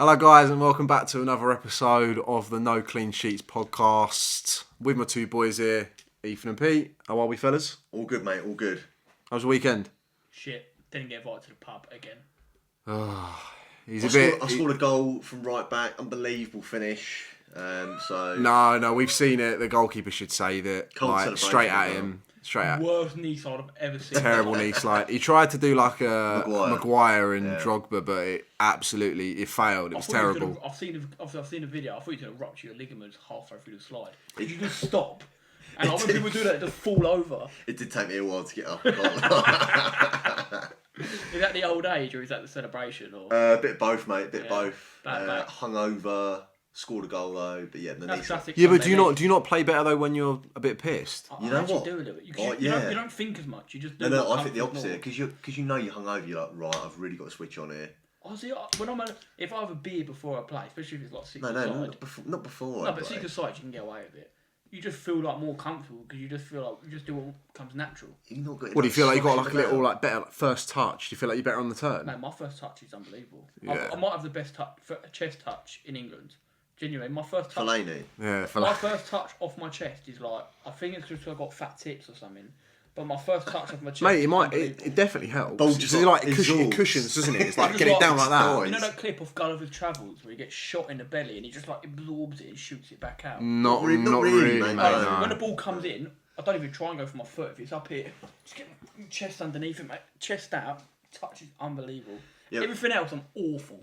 Hello guys and welcome back to another episode of the No Clean Sheets podcast. With my two boys here, Ethan and Pete. How are we, fellas? All good, mate, all good. How was the weekend? Shit, didn't get invited to the pub again. I scored a goal from right back, unbelievable finish. No, we've seen it. The goalkeeper should save it. Cold straight at celebration him. Straight at him. Worst knee slide I've ever seen. Terrible knee slide. He tried to do like a Maguire and Yeah. Drogba, but it failed. It was terrible. I've seen the video. I thought you were going to rupture your ligaments halfway through the slide. Did you just stop? And when people do that, they just fall over. It did take me a while to get up. Is that the old age or is that the celebration? Or A bit of both, mate. Bit of both. Bad. Hungover. Scored a goal though, but yeah, the that's knee. classic. Yeah, but do you not play better though when you're a bit pissed? You know what? Do a little bit. You Yeah. don't think as much. You just do. No, I think the opposite because you know you're hungover. You're like, right, I've really got to switch on here. Honestly, if I have a beer before I play, especially if it's like six No, aside. not before. No, but six aside, you can get away with it. You just feel like more comfortable because you just feel like you just do what comes natural. What do you feel like you got like a little like better first touch? Do you feel like you're better on the turn? No, my first touch is unbelievable. Yeah. I might have the best chest touch in England. Genuinely, my first touch. Fellaini. Yeah, My first touch off my chest is like I think it's because I've got fat tips or something. But my first touch off my chest. Mate, is it definitely helps. Bulges It's like up, it cushions, doesn't it? It's like get it down like that. You know that clip of Gulliver's Travels where he gets shot in the belly and he just like absorbs it and shoots it back out. Not really, really, mate. mate. No. When the ball comes in, I don't even try and go for my foot. If it's up here, just get my chest underneath it, mate. Chest out, touch is unbelievable. Yep. Everything else, I'm awful.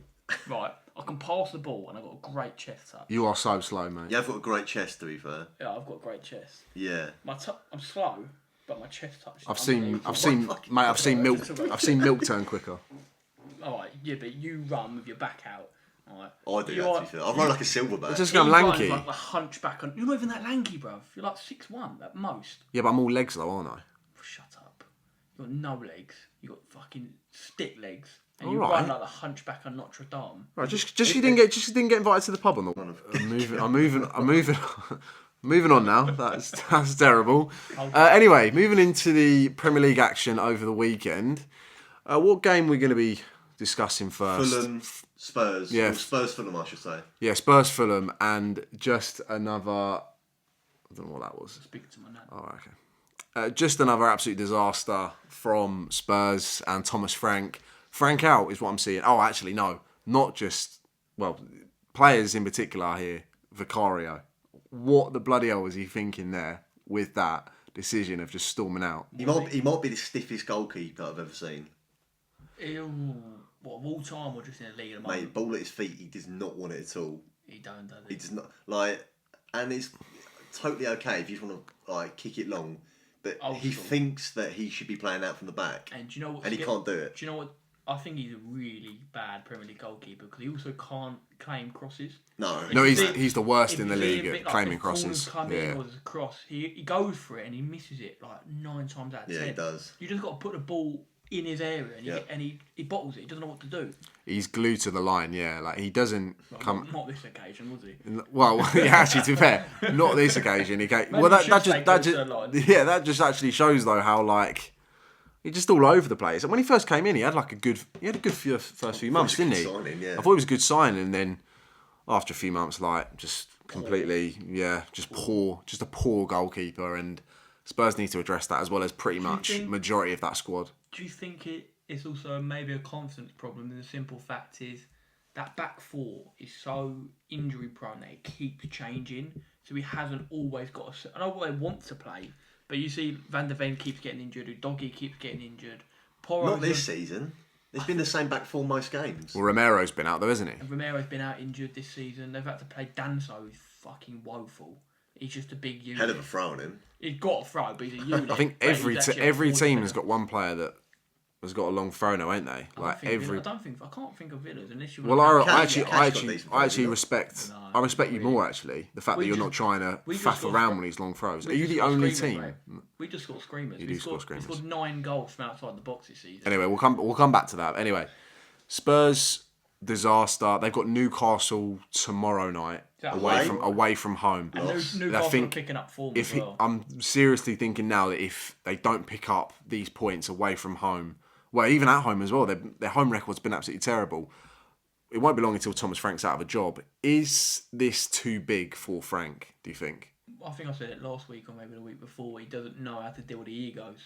Right, I can pass the ball and I've got a great chest touch. You are so slow, mate. Yeah, I've got a great chest to be fair. Yeah, I've got a great chest. Yeah. I'm slow, but my chest touch. Is I've seen unbelievable. milk turn quicker. All right, yeah, but you run with your back out. All right. I do that to be fair. I run like a silverback. It's just You I'm run lanky. like a hunchback. You're not even that lanky, bruv. You're like 6'1" at most. Yeah, but I'm all legs though, aren't I? Shut up. You got no legs. You got fucking stick legs. And you All right. run like the hunchback on Notre Dame. Right, just you didn't get invited to the pub on the. I'm moving. Moving on now. That's terrible. Anyway, moving into the Premier League action over the weekend. What game we're going to be discussing first? Fulham, Spurs. Yeah. Or Spurs, Fulham, I should say. Yeah, Spurs, Fulham, and just another. I don't know what that was. Speaking to my nan. Oh, okay. Just another absolute disaster from Spurs and Thomas Frank. Frank out is what I'm seeing. Oh, actually, no. Not just, players in particular here. Vicario. What the bloody hell was he thinking there with that decision of just storming out? He might be the stiffest goalkeeper I've ever seen. What, of all time or just in the league at the Mate, moment? ball at his feet, he does not want it at all. He don't, does He he? does not, like, and it's totally okay if you just want to, like, kick it long, but he thinks that he should be playing out from the back, And do you know what? and he can't do it. Do you know what? I think he's a really bad Premier League goalkeeper because he also can't claim crosses. No, He's the worst in the league If at it- claiming the ball crosses. come in or there's a cross, he goes for it and he misses it like 9 times out of 10. Yeah, he does. You just got to put the ball in his area and, Yeah. he bottles it. He doesn't know what to do. He's glued to the line, yeah. Like he doesn't Well, come. Not this occasion, was he? Well, yeah, actually, to be fair, not this occasion. Well, that just actually shows though how like he's just all over the place. And when he first came in, he had a good first few months, didn't he? Signing, yeah. I thought it was a good signing, and then after a few months, like just completely, just a poor goalkeeper. And Spurs need to address that as well as pretty much majority of that squad. Do you think it's also maybe a confidence problem? And the simple fact is that back four is so injury prone that it keeps changing. So he hasn't always got I know what they want to play, but you see Van der Ven keeps getting injured, Udogie keeps getting injured. Not this season. It's been the same back four most games. Well, Romero's been out though, isn't he? And Romero's been out injured this season. They've had to play Danso, who's fucking woeful. He's just a big unit. Hell of a throw on him. He's got a throw, but he's a unit. I think But he's actually every a team forward has got one player that has got a long throw now, ain't they? I can't think of Villas unless you. Well, I actually No. respect you really. more actually. The fact that you're not trying to we just faff got- around with these long throws. Are we you just the got only screamers, team? mate. We just scored screamers. You we do score scored, screamers. We scored 9 goals from outside the box this season. Anyway, we'll come back to that. Anyway, Spurs disaster. They've got Newcastle tomorrow night that away from home. And Newcastle are picking up form as well. I'm seriously thinking now that if they don't pick up these points away from home, well, even at home as well, their home record's been absolutely terrible. it won't be long until Thomas Frank's out of a job. Is this too big for Frank, do you think? I think I said it last week or maybe the week before. He doesn't know how to deal with the egos.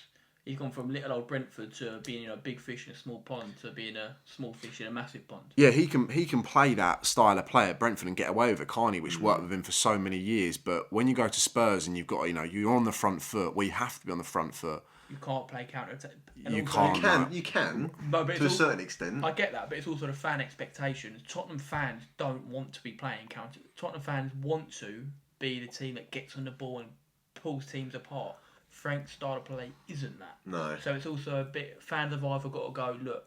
He's gone from little old Brentford to being a big fish in a small pond to being a small fish in a massive pond. Yeah, he can play that style of play at Brentford and get away with it, can't he? Which worked with him for so many years. But when you go to Spurs and you've got, you're on the front foot, well, you have to be on the front foot. You can't play counter-attack. You can't. You can, but to a certain extent. I get that, but it's also the fan expectations. Tottenham fans don't want to be playing counter. Tottenham fans want to be the team that gets on the ball and pulls teams apart. Frank's style of play isn't that. No. So it's also a bit, fans have either got to go, look,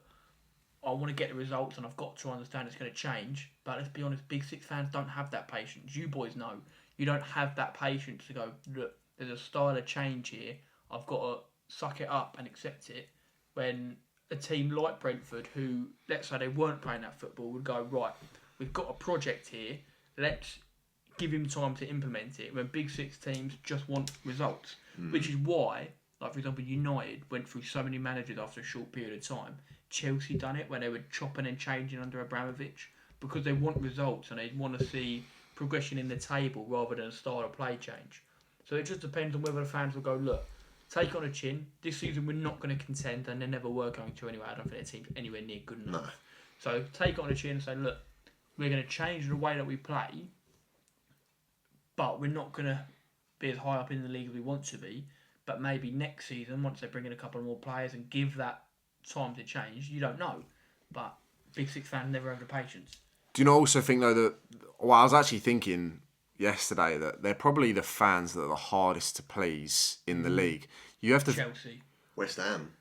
I want to get the results and I've got to understand it's going to change. But let's be honest, Big Six fans don't have that patience. You boys know. You don't have that patience to go, look, there's a style of change here. I've got to suck it up and accept it. When a team like Brentford, who, let's say they weren't playing that football, would go, right, we've got a project here. Let's give him time to implement it. When Big Six teams just want results. Which is why, like for example, United went through so many managers after a short period of time. Chelsea done it when they were chopping and changing under Abramovich because they want results and they want to see progression in the table rather than a style of play change. So it just depends on whether the fans will go, look, take on a chin. This season we're not going to contend and they never were going to anyway. I don't think their team's anywhere near good enough. No. So take on a chin and say, look, we're going to change the way that we play, but we're not going to be as high up in the league as we want to be, but maybe next season, once they bring in a couple more players and give that time to change, you don't know. But Big Six fans never have the patience. Do you not also think, though, that... Well, I was actually thinking yesterday that they're probably the fans that are the hardest to please in the league. You have to... Chelsea. West Ham.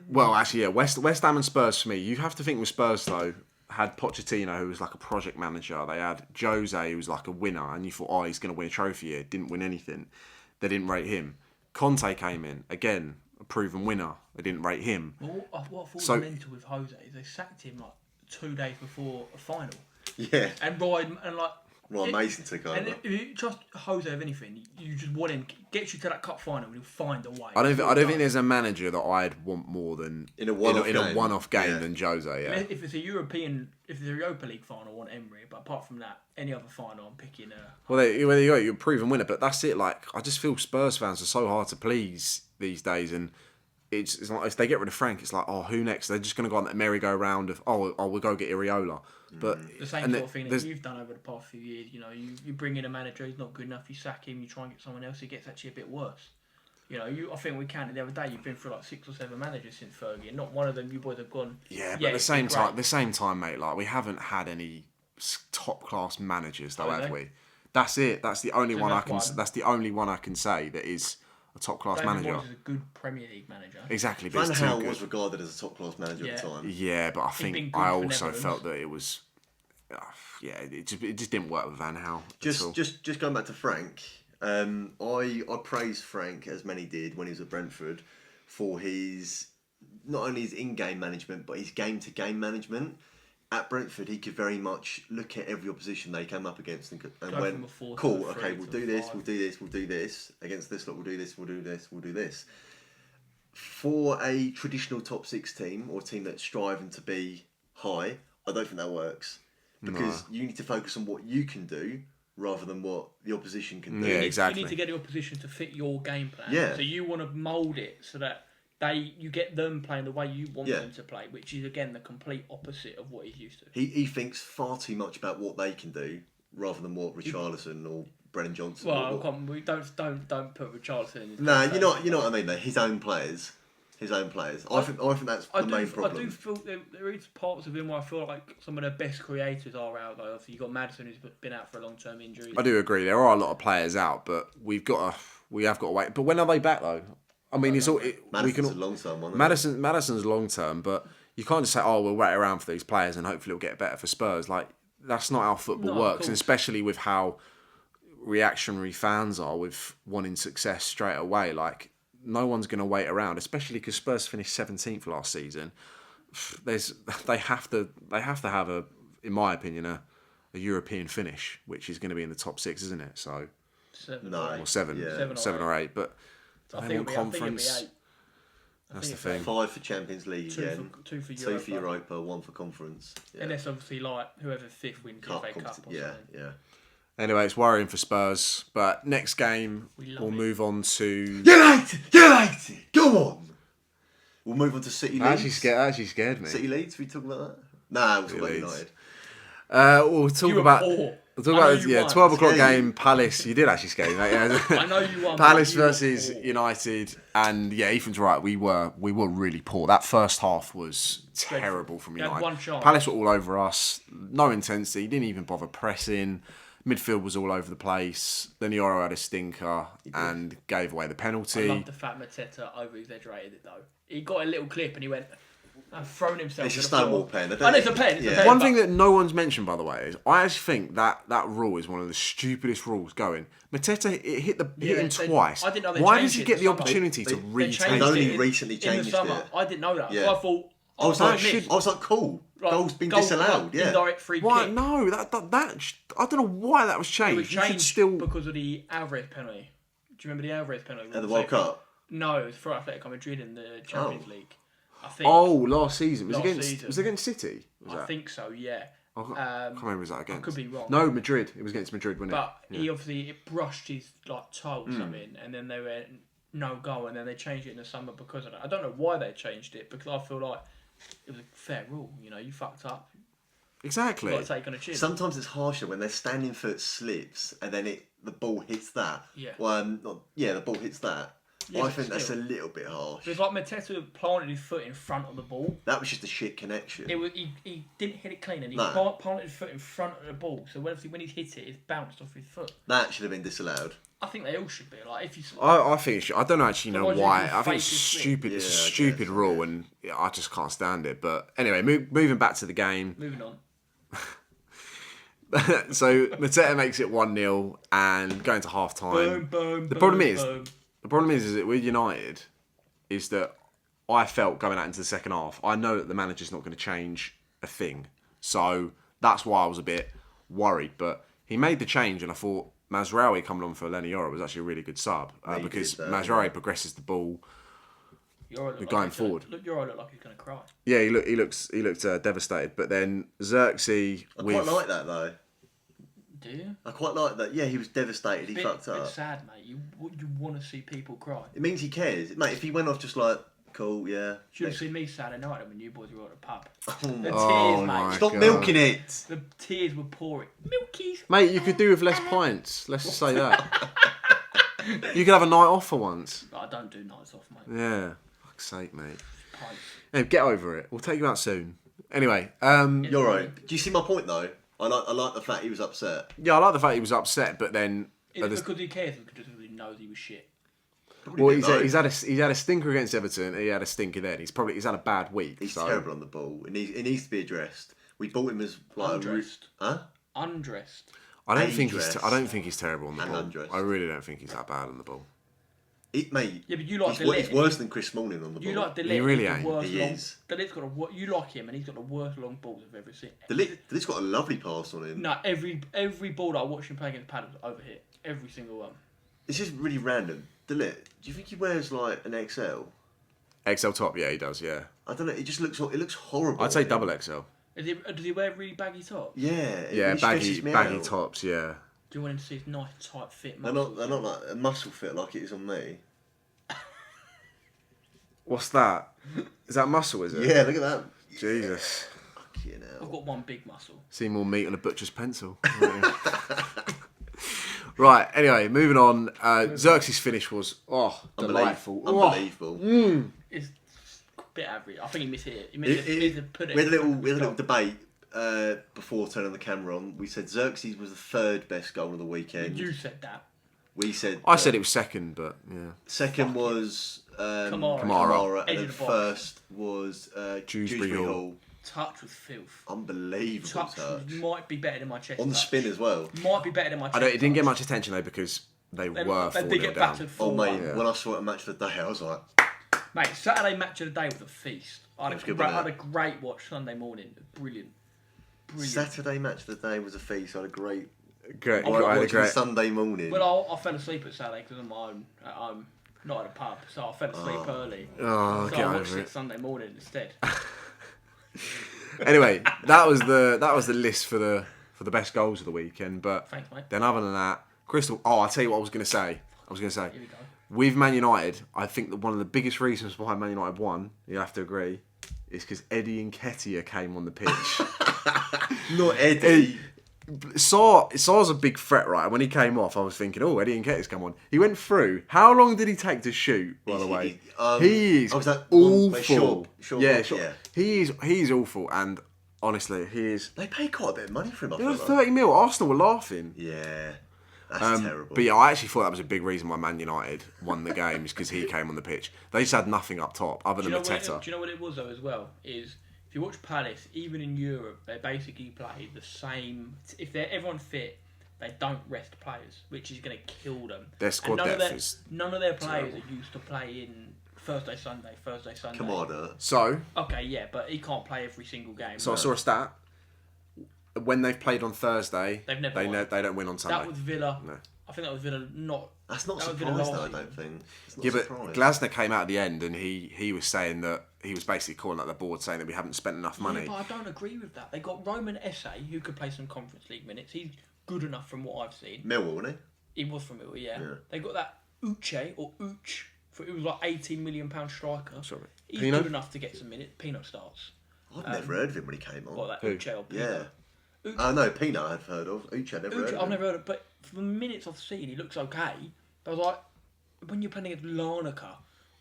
Well, actually, yeah, West Ham and Spurs for me. You have to think with Spurs, though, had Pochettino, who was like a project manager. They had Jose, who was like a winner, and you thought, oh, he's going to win a trophy here. Didn't win anything. They didn't rate him. Conte came in, again, a proven winner. They didn't rate him. Well, what I thought was mental with Jose is they sacked him like 2 days before a final. Yeah. And Ryan, Mason took over. And if you trust Jose of anything, you just want him, get you to that cup final and he'll find a way. I don't think there's a manager that I'd want more than in a one-off game than Jose. Yeah. If it's a Europa League final, I want Emery. But apart from that, any other final, I'm picking. Well, you're a proven winner, but that's it. Like, I just feel Spurs fans are so hard to please these days, and it's like if they get rid of Frank, it's like, oh, who next? They're just going to go on that merry-go-round of, we'll go get Iriola. But the same sort of thing that you've done over the past few years. You bring in a manager, he's not good enough, you sack him, you try and get someone else, it gets actually a bit worse. I think we counted the other day, you've been through like 6 or 7 managers since Fergie, and not one of them you boys have gone. Yeah, but at the same time, mate, like we haven't had any top class managers though, have we? That's it. That's the only one I can. That's the only one I can say that is a top class manager. Moyes is a good Premier League manager. Exactly. Van Gaal was regarded as a top class manager at the time. Yeah, but I think I also felt that it was. It just didn't work with Van Gaal. Just going back to Frank. I praised Frank, as many did when he was at Brentford, for his not only his in-game management but his game-to-game management. At Brentford, he could very much look at every opposition they came up against and went, cool, okay, we'll do this, we'll do this. Against this lot, we'll do this, we'll do this, we'll do this. For a traditional top 6 team, or a team that's striving to be high, I don't think that works. Because you need to focus on what you can do rather than what the opposition can do. Yeah, exactly. You need to get the opposition to fit your game plan. Yeah. So you want to mould it so that you get them playing the way you want them to play, which is again the complete opposite of what he's used to. He thinks far too much about what they can do rather than what Richarlison or Brennan Johnson. Well, we don't put Richarlison in. No, you know what I mean. Though his own players. I think that's the main problem. I do feel there is parts of him where I feel like some of the best creators are out. Though, obviously you've got Maddison who's been out for a long-term injury. I do agree. There are a lot of players out, but we have got to wait. But when are they back though? I mean, Madison's long-term one. Madison's long-term, but you can't just say, we'll wait around for these players and hopefully it'll get better for Spurs. Like, that's not how football works, and especially with how reactionary fans are with wanting success straight away. Like, no one's going to wait around, especially because Spurs finished 17th last season. They have to have in my opinion, a European finish, which is going to be in the top 6, isn't it? So 7 or 7 or 8, but. I think it'll be 8. That's the think it's thing. 5 for Champions League Two again. two for 2 Europa. for Europa, 1 for Conference. Yeah. And that's obviously like whoever fifth wins the Cup FA Cup or yeah, something. yeah. Anyway, it's worrying for Spurs. But next game, We love we'll it. move on to. United! Go on! We'll move on to City Leeds. Actually scared me. City Leeds, we talk about that? Nah, we'll talk about Leeds. United. We'll talk You were about. poor. We'll talk I know about you won. 12 o'clock Yeah, game. Palace. You did actually scare me. Mate. Yeah. I know you won. Palace but you were versus poor. United, and yeah, Ethan's right. We were really poor. That first half was terrible from You had United. one chance. Palace were all over us. No intensity. Didn't even bother pressing. Midfield was all over the place. Then Yoro had a stinker and gave away the I penalty. love the fact Mateta over-exaggerated it though. He got a little clip and he went and thrown himself. It's to a the Stonewall floor. pen. And it's a pen. It's a Yeah. pen. One but thing that no one's mentioned, by the way, is I actually think that rule is one of the stupidest rules going. Mateta hit him they- twice. I didn't know they Why changed does he it get in the the summer. opportunity to They retake changed They've only it in- recently in changed the summer. it. I didn't know that. Yeah. So I thought. I was that like, should- I was like, cool. Like, Goal's been goal- disallowed. Yeah. Indirect free Why? kick. No, that I don't know why that was It changed. was You should changed still. because of the Alvarez penalty. Do you remember the Alvarez penalty? At the World Cup. No, it was for Atletico Madrid in the Champions League. I think. Oh, last season was Last against season. was it against City? Was I that? think so. Yeah. I can't remember. Was that against? could be wrong. No, Madrid. It was against Madrid, wasn't But it? he obviously it brushed his toe Hmm. or something, and then they went no goal, and then they changed it in the summer because of that. I don't know why they changed it because I feel like it was a fair rule. You know, you fucked up, Exactly. you got to take on a chin. Sometimes it's harsher when their standing foot slips and then the ball hits that. Yeah. Well, the ball hits that. Yeah, I but think that's a still. little bit harsh. It was like Mateta planted his foot in front of the ball. That was just a shit connection. It was he didn't hit it clean, and he No. planted his foot in front of the ball. So when he hit it, it bounced off his foot. That should have been disallowed. I think they all should be like if you. I think it should, I don't actually know Otherwise you why. can I think it's fake your slip. stupid. It's a Yeah, I stupid guess, rule, and yeah, I just can't stand it. But anyway, moving back to the game. Moving on. So Mateta makes it 1-0 and going to half time. Boom. The problem is that with United is that I felt going out into the second half, I know that the manager's not going to change a thing. So that's why I was a bit worried. But he made the change, and I thought Mazraoui coming on for Lenny Yoro was actually a really good sub He because did, Mazraoui progresses the ball. Going forward. Euro looked like he's going to cry. Yeah, he looked devastated. But then Xerxes I with quite like that though. Do you? I quite like that. Yeah, he was devastated. He fucked bit up. sad, mate. You want to see people cry. It means he cares, mate. If he went off just like, cool, yeah. Should have seen me Saturday night when you boys were at the pub. Oh The my- tears, Oh mate. my Stop God. milking it. The tears were pouring. Milkies. Mate, you could do with less pints. Let's just say that. You could have a night off for once. I don't do nights off, mate. Yeah. Fuck's sake, mate. Pints. Hey, get over it. We'll take you out soon. Anyway, You're right. Do you see my point though? I like the fact he was upset. yeah, I like the fact he was upset, but then Is it because he cares or because he knows he was shit? Probably well, did he's though. had a stinker against Everton. He had a stinker then. He's had a bad week. He's so. terrible on the ball. It needs to be addressed. We bought him as like Undressed. Huh? Undressed. I don't think he's. Dangerous. I don't think he's terrible on the And ball. undressed. I really don't think he's that bad on the ball. Mate. Yeah, but you like He's Delete. worse than Chris Smalling on the ball. You like Delete. He really he's ain't. the worst He long. is. Delite's got a. You like him, and he's got the worst long balls I've ever seen. Delete's got a lovely pass on him. No, every ball that I watched him play against Palace was overhit. Every single one. It's just really random. Delete. Do you think he wears like an XL? XL top, yeah, he does. Yeah, I don't know. It just looks horrible. I'd say double XL. Does he wear really baggy tops? Yeah. It Yeah, really baggy stresses me baggy out. tops. Yeah. Do you want him to see his nice tight fit? They're muscles? not like a muscle fit like it is on me. What's that? Is that muscle? Is it? Yeah, look at that. Jesus. Fucking hell. I've got one big muscle. See more meat on a butcher's pencil. Right, anyway, moving on. Xerxes' finish was delightful. Unbelievable. It's a bit average. I think he missed it. He missed to put it. We had a little debate before turning the camera on. We said Xerxes was the third best goal of the weekend. You said that. We said I said it was second, but yeah. second was Kamara. and Edge then of the box. first was Dewsbury Hall. Touch was filth. Unbelievable Touch touch. might be better than my chest. On the touch. spin as well. Might be better than my chest. It didn't get touch. much attention though because they They were they 4-0 did get down. battered Oh 4-1. mate, Yeah. when I saw it at Match of the Day, I was like, Mate, Saturday match of the day was a feast. I It was had, good, I had wasn't a great watch Sunday morning. Brilliant. Saturday Match of the Day was a feast. I had a great. Great, I I had a watched great. Sunday morning. Well, I fell asleep at Saturday because I'm at home. not at a pub, so I fell asleep early. Oh, So get I watched over it it. Sunday morning instead. Anyway, that was the list for the best goals of the weekend. But Thanks, mate. then other than that, Crystal. Oh, I'll tell you what I was going to say. Here we go. With Man United, I think that one of the biggest reasons why Man United won, you have to agree, is because Eddie Nketiah came on the pitch. Not Eddie. Saw's a big threat, right? When he came off, I was thinking, oh, Eddie Nketiah's come on. He went through. How long did he take to shoot, by the way? He is was that awful. Short, yeah, yeah. sure. He's awful, and honestly, he is. They paid quite a bit of money for him. I It was feel like. 30 mil. Arsenal were laughing. Yeah, that's terrible. But yeah, I actually thought that was a big reason why Man United won the game, is because he came on the pitch. They just had nothing up top other than Mateta. Do you know what it was though as well? Is if you watch Palace, even in Europe, they basically play the same. If they're everyone fit, they don't rest players, which is going to kill them. Their squad And depth is none of their players terrible. are used to play in Thursday, Sunday. Come on, So Okay, yeah, but he can't play every single game. I saw a stat. When they've played on Thursday, They've never they won. they don't win on Sunday. That was Villa. No. I think that was Villa. Not. that's not that was surprised. Villa Though, I last don't season. think. It's not Yeah, but surprised. Glasner came out at the end and he was saying that he was basically calling out the board saying that we haven't spent enough money. Yeah, but I don't agree with that. They got Roman Esse, who could play some Conference League minutes. He's good enough from what I've seen. Millwall, wasn't He was from Italy, yeah. Yeah. They got that Uche or Uch. It was like £18 million striker. Sorry. He's Pino? good enough to get some minutes. Pino starts. he? I've never heard of him when he came on. What, that Who? Uche or Pino? Yeah. Uche, Oh no, Pino I've heard of. Uche, I've never heard Uche, of I've him. never heard of, but for the minutes I've seen, he looks okay. But I was like, when you're playing against Larnaca,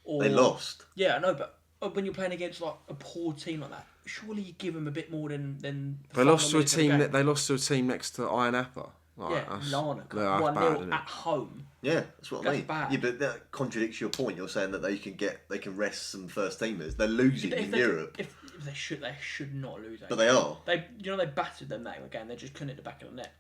or They lost. Yeah, I know, but when you're playing against like a poor team like that, surely you give them a bit more than. The They lost to a final minutes of the team. game. They lost to a team next to Iron Apple. Yeah, Larnaca. That's 1-0 bad, isn't it? at home. Yeah, that's what I That's mean. bad. Yeah, but that contradicts your point. You're saying that they can rest some first teamers. They're losing in Europe, If they should not lose. but they are. They battered them that game. They just couldn't hit the back of the net.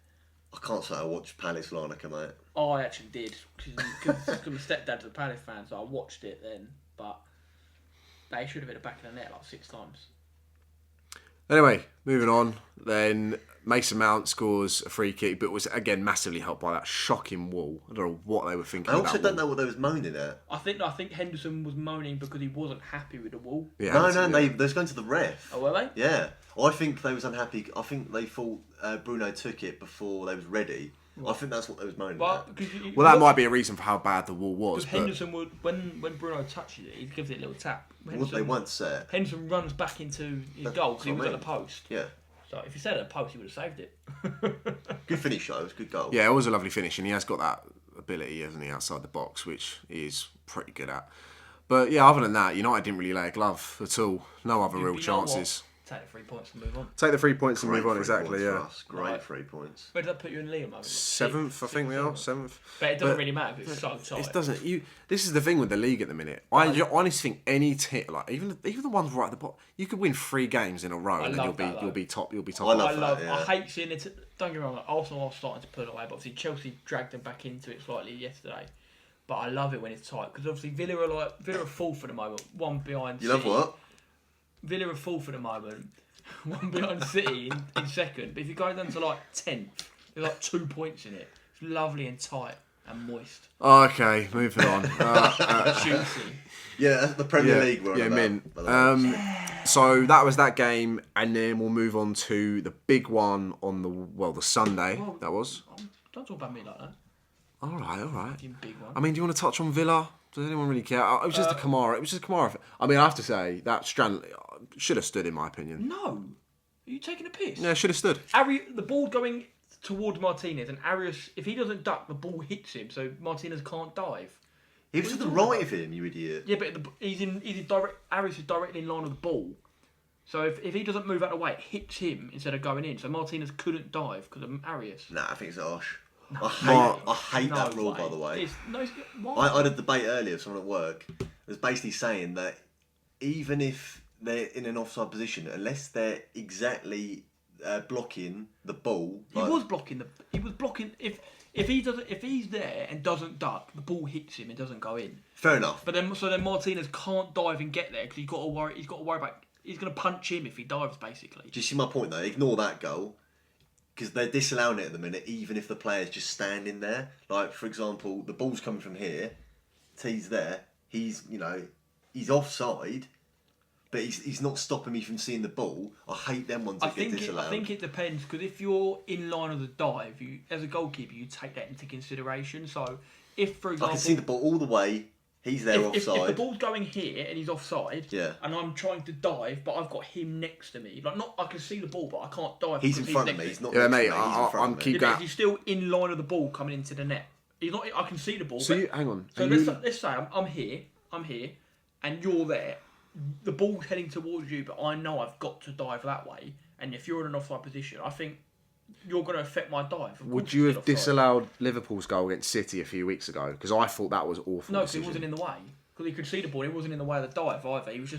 I can't say I watched Palace Larnaca, mate. Oh, I actually did because my stepdad's a Palace fan, so I watched it then. But they should have hit the back of the net like 6 times. Anyway, moving on. Then Mason Mount scores a free kick, but was again massively helped by that shocking wall. I don't know what they were thinking. I also about don't know what they was moaning at. I think Henderson was moaning because he wasn't happy with the wall. Yeah, No, they was going to the ref. Oh, were they? Yeah, I think they was unhappy. I think they thought Bruno took it before they was ready. I think that's what they was moaning Well, at. Well, that might be a reason for how bad the wall was. Because But Henderson would when Bruno touches it, he gives it a little tap. What they once said. Henderson runs back into his goal because he was what I at the mean. post. Yeah, So if he stayed at the post, he would have saved it. good finish though. It was a good goal. yeah, it was a lovely finish, and he has got that ability, hasn't he, outside the box, which he is pretty good at. But yeah, other than that, United didn't really lay a glove at all. No other real You know what? chances. Take the 3 points and move on. Take the 3 points and Great move on. 3 Exactly. points Yeah. for us. Great Right. 3 points. Where did that put you in league, moment? 7th, I think we are. 7th. But it doesn't But really matter because it's so tight. It doesn't. This is the thing with the league at the minute. I honestly think any team, like even the ones right at the bottom, you could win 3 games in a row, and then love that, you'll be top. You'll be top. I of love I the- love. that, yeah. I hate seeing it. Don't get me wrong. Arsenal are starting to pull away, but obviously Chelsea dragged them back into it slightly yesterday. But I love it when it's tight because obviously Villa are 4th at the moment, 1 behind. You love City. what? Villa are 4th at the moment, 1 behind City in 2nd. But if you go down to like 10th, there's like 2 points in it. It's lovely and tight and moist, Okay, moving on. juicy. Yeah, that's the Premier yeah, League. We're on yeah, about, mint. by the way. So that was that game, and then we'll move on to the big one on the Sunday. Well, that was. Don't talk about me like that. All right. You big one. I mean, do you want to touch on Villa? Does anyone really care? It was just a Kamara. It was just a Kamara. I mean, I have to say that Strand should have stood, in my opinion. No, are you taking a piss? Yeah, should have stood. The ball going towards Martinez, and Arias, if he doesn't duck, the ball hits him, so Martinez can't dive. He was to the right of him, you idiot. Yeah, but he's in direct. Arias is directly in line with the ball, so if he doesn't move out of the way, it hits him instead of going in. So Martinez couldn't dive because of Arias. Nah, I think it's harsh. No. I hate that rule, by the way. Why? I had a debate earlier with someone at work. It was basically saying that even if they're in an offside position, unless they're exactly blocking the ball, He was blocking. If he's there and doesn't duck, the ball hits him and doesn't go in. fair enough. But then Martinez can't dive and get there because he's got to worry about. He's going to punch him if he dives, basically. Do you see my point though? Ignore that goal. Because they're disallowing it at the minute, even if the player's just standing there. Like, for example, the ball's coming from here. T's there. He's he's offside, but he's not stopping me from seeing the ball. I hate them ones that get disallowed. I think it depends, because if you're in line of the dive, you as a goalkeeper, you take that into consideration. So if, for I example, can see the ball all the way. He's there if the offside. ball's going here and he's offside, Yeah. and I'm trying to dive, but I've got him next to me, I can see the ball, but I can't dive. He's in because front of next me. to He's not. Yeah, next to mate, me. He's in front I'm of me. keep Yeah, going. but he's still in line of the ball coming into the net. He's not. I can see the ball. So but- you, hang on. So Are let's, you- let's say I'm here, and you're there. The ball's heading towards you, but I know I've got to dive that way. And if you're in an offside position, I think you're going to affect my dive. Of Would course you it's have still offside. disallowed Liverpool's goal against City a few weeks ago? Because I thought that was awful. No, because he decision. wasn't in the way. Because he could see the ball. He wasn't in the way of the dive either. He was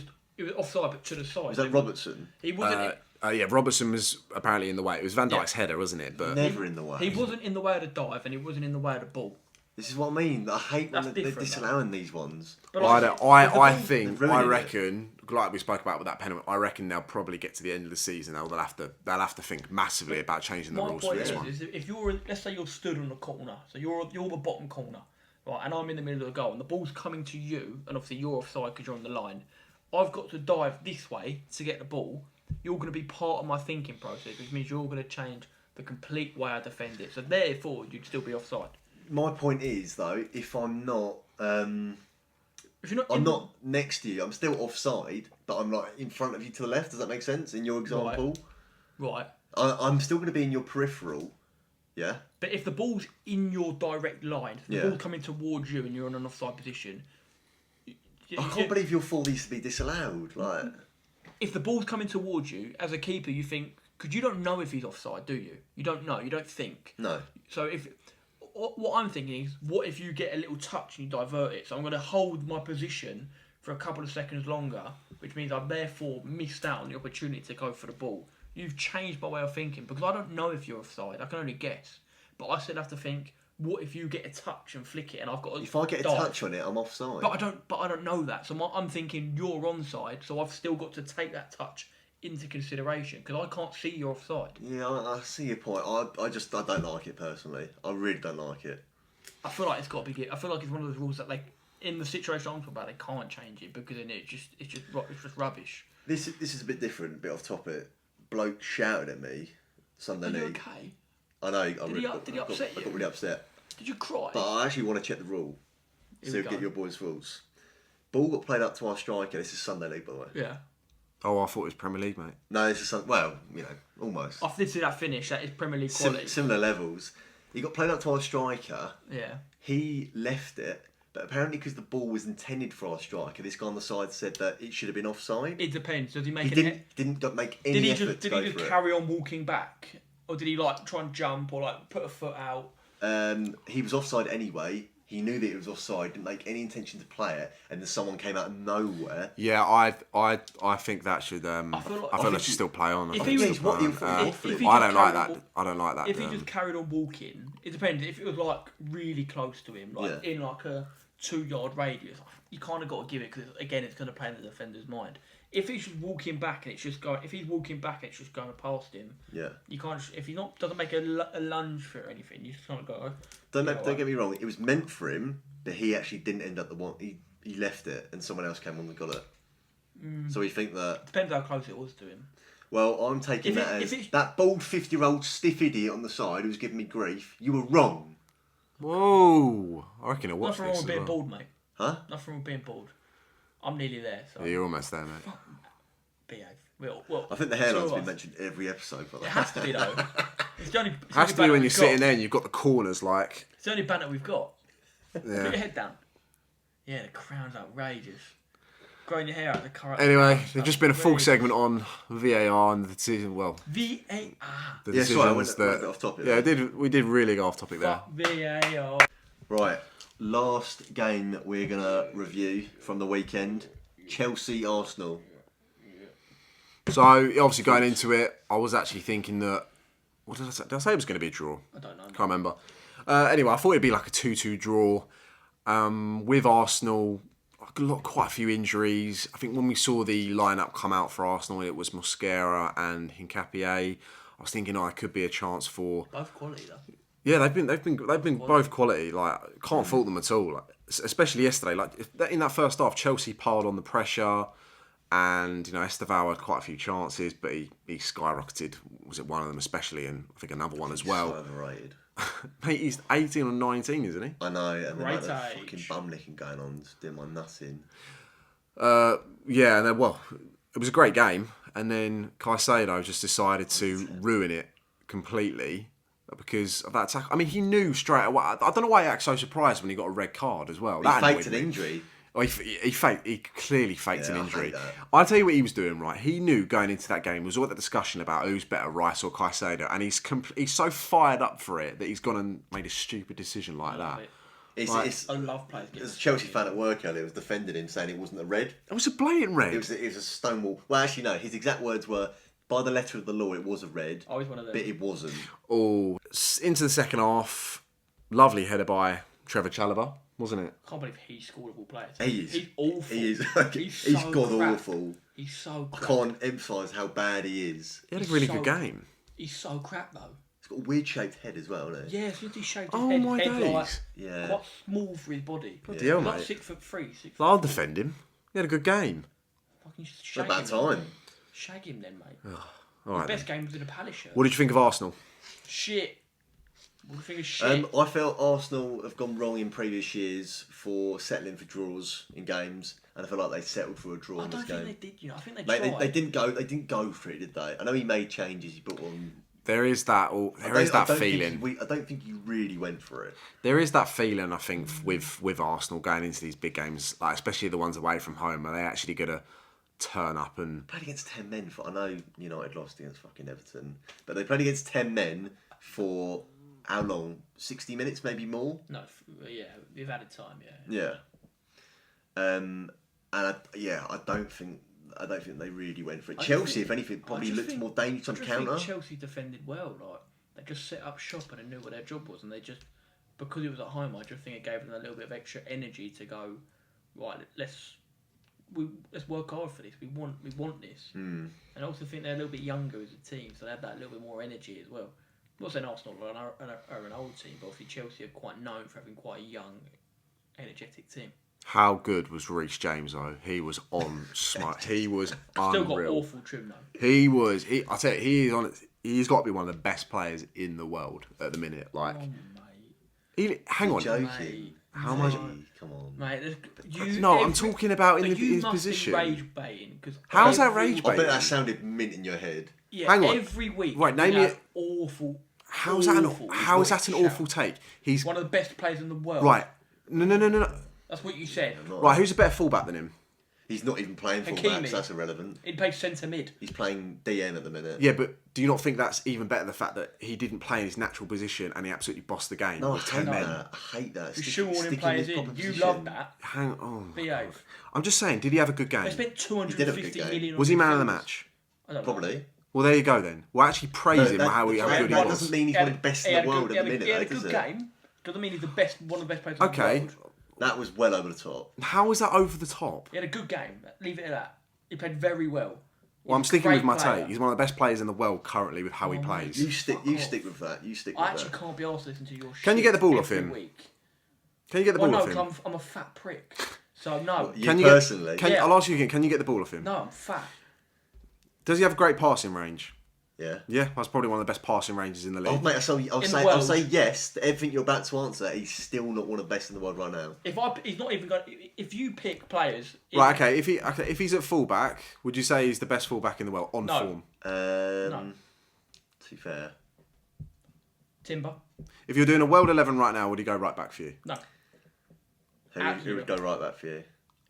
offside, but to the side. Was that Robertson? He wasn't. Yeah, Robertson was apparently in the way. It was Van Dijk's header, wasn't it? But Never in the way. He wasn't in the way of the dive, and he wasn't in the way of the ball. This is what I mean. I hate when That's they're different, disallowing these ones. But I like, don't. if the I ball- think. they've I ruined it. reckon. Like we spoke about with that penalty, I reckon they'll probably get to the end of the season. They'll have to think massively about changing the My rules for point this is, one. if let's say you're stood on the corner, so you're the bottom corner, right, and I'm in the middle of the goal, and the ball's coming to you, and obviously you're offside because you're on the line. I've got to dive this way to get the ball. You're going to be part of my thinking process, which means you're going to change the complete way I defend it. So therefore, you'd still be offside. My point is though, if I'm not, If you're not, I'm not next to you. I'm still offside, but I'm like in front of you to the left. Does that make sense? In your example, right. I'm still going to be in your peripheral. Yeah. But if the ball's in your direct line, so the Yeah. ball's coming towards you, and you're in an offside position. I can't believe your fall needs to be disallowed. Like, If the ball's coming towards you, as a keeper, you think, because you don't know if he's offside, do you? You don't know. You don't think. no. So if what I'm thinking is, what if you get a little touch and you divert it? So I'm going to hold my position for a couple of seconds longer, which means I've therefore missed out on the opportunity to go for the ball. You've changed my way of thinking, because I don't know if you're offside. I can only guess, but I still have to think, what if you get a touch and flick it, and I've got to If I get a dive? touch on it, I'm offside. But I don't know that. So I'm thinking you're onside. So I've still got to take that touch into consideration, because I can't see you're offside. Yeah, I see your point. I don't like it personally. I really don't like it. I feel like it's got to be. I feel like it's one of those rules that, like, in the situation I'm talking about, they can't change it, because then it's just rubbish. This is a bit different, a bit off topic. Bloke shouted at me Sunday Are you league. okay? I know. Did he upset I you? got really upset. Did you cry? But I actually want to check the rule. Here So we get go. your boys' rules. Ball got played up to our striker. This is Sunday league, by the way. Yeah. Oh, I thought it was Premier League, mate. No, this is almost. I did see that finish. That is Premier League quality. Similar levels. He got played up to our striker. Yeah. He left it, but apparently because the ball was intended for our striker, this guy on the side said that it should have been offside. It depends. Does he make He an didn't make any Did he effort just to did he go just for it. carry on walking back, or did he like try and jump or like put a foot out? He was offside anyway. He knew that it was offside, didn't make any intention to play it, and then someone came out of nowhere. Yeah, I think that should. I feel like- feel I it think should still play on. I if think he it should was- still what play if- on. if he I just don't like carried that. on- I don't like that. If he just carried on walking, it depends. If it was like really close to him, like Yeah. in like a 2-yard radius, you kind of got to give it, because again, it's going to play in the defender's mind. If he's just walking back and it's just going, if he's walking back and it's just going past him, Yeah. you can't. If he doesn't make a lunge for it or anything, you just kind of go. Don't Yeah, get me wrong. It was meant for him, but he actually didn't end up the one. He left it, and someone else came on and got it. So we think that. Depends how close it was to him. Well, I'm taking that as that bald 50-year-old stiff idiot on the side who's giving me grief. You were wrong, Whoa! I reckon I watched Nothing wrong this. with As being well. bald, mate. huh? Nothing wrong with being bald. I'm nearly there, so Yeah, you're almost there, mate. behave. Well, I think the two hairline's of been us. mentioned every episode. But It has to be though. It's the only. It's Has to be when you're sitting there and you've got the corners like. It's the only banner we've got. Put your Yeah. head down. Yeah, the crown's outrageous. Growing your hair out the current. Anyway, there's just been a full segment on VAR and the decision. Well, VAR. the Yeah, sorry, I went decisions a bit that. off topic Yeah, there. we did really go off topic there. Fuck VAR. Right, last game that we're gonna review from the weekend: Chelsea Arsenal. So obviously going into it, I was actually thinking that. What did I say? Did I say it was going to be a draw? I don't know. Can't remember. Anyway, I thought it'd be like a 2-2 draw. With Arsenal, quite a few injuries. I think when we saw the lineup come out for Arsenal, it was Mosquera and Hincapié. I was thinking, it could be a chance for. Both quality though. Yeah, they've been both quality. Like, can't fault them at all. Like, especially yesterday, like in that first half, Chelsea piled on the pressure, and Estevao had quite a few chances, but he skyrocketed. Was it one of them especially, and I think another one as well. So overrated. Mate, he's 18 or 19, isn't he? I know, and then Great that age. fucking bum licking going on, just doing my nuts in. Yeah, and then it was a great game, and then Caicedo just decided to ruin it completely because of that attack. I mean, he knew straight away. I don't know why he acted so surprised when he got a red card as well. He That faked annoyed an me. injury. Oh, he clearly faked Yeah, an I injury. hate that. I'll tell you what he was doing, right? He knew going into that game was all the discussion about who's better, Rice or Caicedo, and he's so fired up for it that he's gone and made a stupid decision like that. It's I love players. There's a Chelsea fan at work earlier was defending him, saying it wasn't a red. It was a blatant red. It was a stonewall. Well, actually, no. His exact words were, "By the letter of the law, it was a red." I was one of them. But it wasn't. Into the second half, lovely header by Trevor Chalobah, wasn't it? I can't believe he scored of all players. He is. He's awful. He is. He's so god crap. awful. He's so I crap. can't emphasise how bad he is. He had a He's really so- good game. He's so crap though. He's got a weird shaped head as well, hasn't he? Yeah, since he shaved his Oh head, my head like, days. Yeah. quite small for his body. Bloody hell, Like mate. 6'3", 6 I'll defend him. He had a good game. Fucking It's shag about him. time. Shag him then, mate. All right. Best Then. game was in a Palace shirt. What did you think of Arsenal? Shit. What do you think of shit? I felt Arsenal have gone wrong in previous years for settling for draws in games, and I feel like they settled for a draw I in don't this think game. they did. I think they Like, tried. they didn't go for it, did they? I know he made changes. He brought on. There is that. There is that feeling. I don't think you really went for it. There is that feeling. I think with Arsenal going into these big games, like especially the ones away from home, are they actually gonna turn up and? Played against 10 men. I know United lost against fucking Everton, but they played against 10 men for how long? 60 minutes, maybe more. No, yeah, we've added time, yeah. Yeah. And I don't think they really went for it. I Chelsea, think- if anything, I probably just looked think- more dangerous I on just counter. think Chelsea defended well. Like they just set up shop and they knew what their job was, and they just because it was at home. I just think it gave them a little bit of extra energy to go. Right, let's work hard for this. We want this. And I also think they're a little bit younger as a team, so they have that little bit more energy as well. I'm not saying Arsenal are an old team, but obviously Chelsea are quite known for having quite a young, energetic team. How good was Reece James though? He was on smart. He was Still got unreal. awful trim though. He was. I tell you, he is on. He's got to be one of the best players in the world at the minute. Like, Oh mate, hang on. Joking. Mate. How much? Come on. mate. You, No, I'm talking about in but you his must position. Be rage baiting because How's that rage I bet baiting? that sounded mint in your head. Yeah, Hang on. every week. Right, name we me have awful. How is that? awful How is that an shout. awful take? He's One of the best players in the world. right. No. That's what you said. Right, who's a better fullback than him? He's not even playing fullback, Hakimi. so that's irrelevant. He plays centre mid. He's playing DM at the minute. Yeah, but do you not think that's even better? The fact that he didn't play in his natural position and he absolutely bossed the game No, I with hate 10 men. that. I hate that. You Stick- shoehorning stick players his in. proper You position. love that. Hang on. Behave. I'm just saying, did he have a good They game? spent He did have a 250 good game. million. Was on he man of the midfielders. match? I don't know. Probably. Well, there you go then. We'll actually praise him for how good he that was. doesn't mean he's He had one of the best he in had the a world good- at the he minute, had a though, good does it? game. Doesn't mean he's one of the best players in Okay. the world. That was well over the top. How is that over the top? He had a good game. Leave it at that. He played very well. Well, I'm He's a sticking with great my player. take. He's one of the best players in the world currently with how he Oh, plays. You stick Fuck off. with that. You stick I with actually that. can't be asked to listen to your shit. Can you get the ball off every him? Week. Can you get the Well, ball no, off him? 'cause I'm a fat prick. So no, You Can you personally? Yeah. I'll ask you again. Can you get the ball off him? no, I'm fat. Does he have great passing range? Yeah. Yeah, that's probably one of the best passing ranges in the league. Oh, mate, I'll In the say world. yes to everything you're about to answer. He's still not one of the best in the world right now. He's not even going. If you pick players, Right, okay. If he's at fullback, would you say he's the best fullback in the world on No. form? To be fair, Timber, If you're doing a World 11 right now, would he go right back for you? no. who would go right back for you?